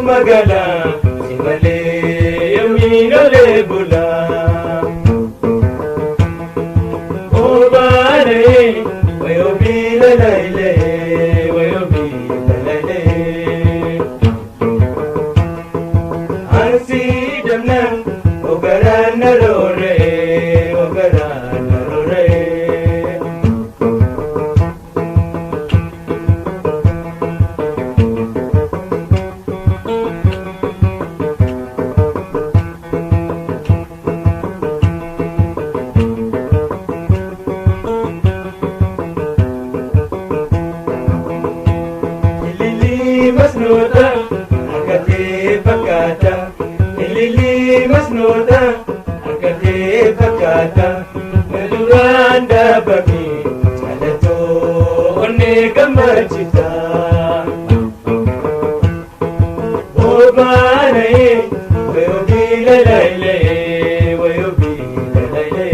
Magala, Simale, Yamino Lebula. Oh, Bane, where you be the Lele, where you be the Lele. I see them now, Ogarana Rore, Ogarana Rore. Masnuda, agate pakata. Ilili masnuda, agate pakata. Meluranda bami, alato one gamachita. Obane, wayobi lalaile, wayobi lalaile.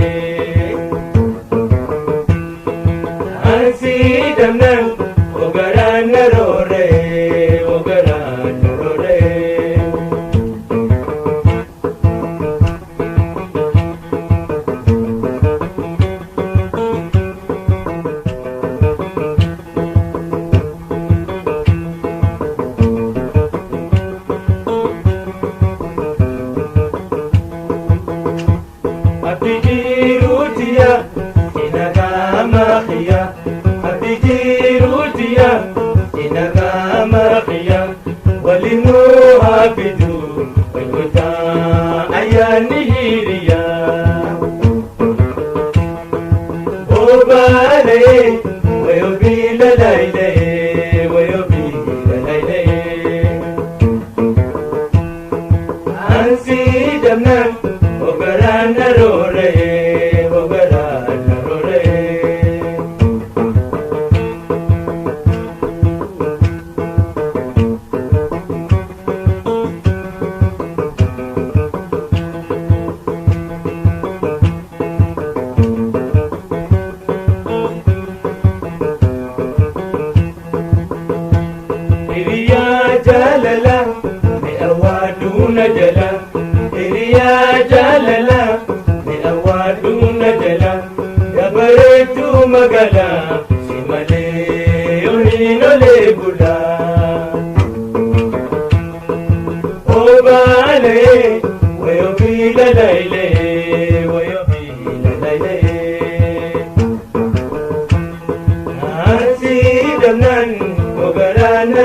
Ansi damnan, ogarana rore. Abigirutia, inagamakia. Abigirutia, inagamakia. Walinu habidu, waluta ayanihiria. Obale, wayobi lalaile, wayobi lalaile. Ansi damnan, ogarana rore, ogarana rore. Iriya jalala, me awaduna jala. Iriya jalala, me awaduna jala. Yabaretu magala, simale yonino lebula. Obale, wayobi lalaile, wayobi lalaile. Ansi damnan, ogarana